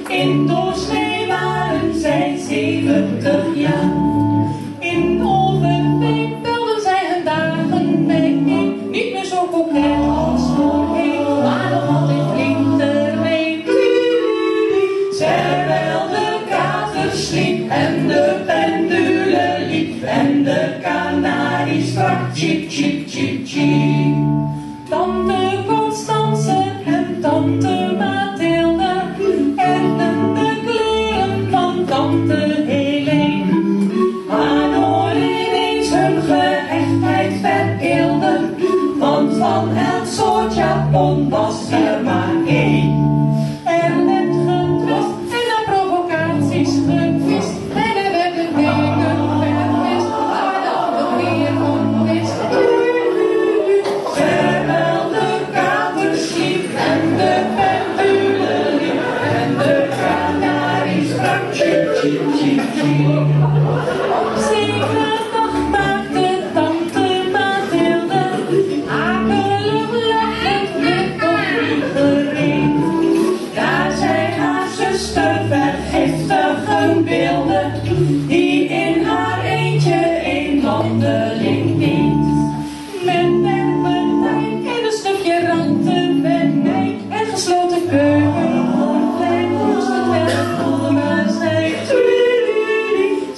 In doorsnee waren zij 70 jaar. In Overveen telden zij hun dagen bijeen. Niet meer zo koket als voorheen, maar nog altijd flink ermee. Terwijl de kater sliep en de pendule liep en de kanarie sprak tjip, tjip, tjip, tjip. Tante Constance en tante Mathilde erden de kleren van tante Helene, waardoor ineens hun gehechtheid vereelde, want van elk soort japon was er maar één. Er werd getwist en na provocaties gevist en er werden dingen verwist, waar de ander meer van wist. Terwijl de kater sliep en de pendule liep en de kanarie sprak tjip, tjip, tjip, tjip. Op zekere dag maakte tante Mathilde akelig lachend met vliegerin, daar zij haar zuster vergiftigen wilde, die in haar eentje een wandeling deed. Met terpentijn en een stukje rantenvenijn en gesloten keukengordijn moest het wegvoeren zijn.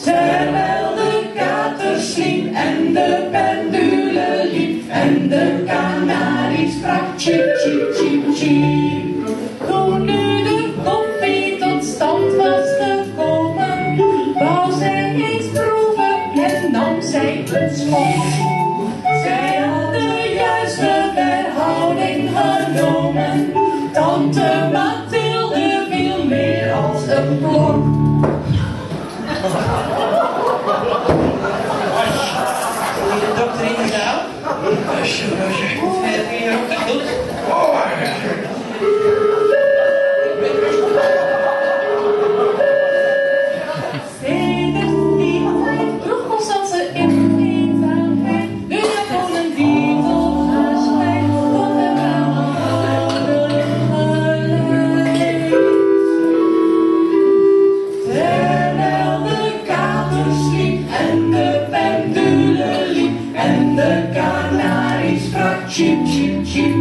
Terwijl de kater sliep en de pendule liep en de kanarie sprak tjip, tjip, tjip, tjip. Toen nu de koffie tot stand was gekomen, wou zij eens proeven en nam zij een schop. Zij had de juiste verhouding genomen. Tante Mathilde viel meer als een blok. De dokter in de zaal? Heb je hier ook de goed? Oh, Sedert die tijd droeg Constance in eenzaamheid de japonnen die tot haar spijt tot de oude geleid. Terwijl de kater sliep en de pendule liep en de kanarie sprak tjip, tjip, tjip.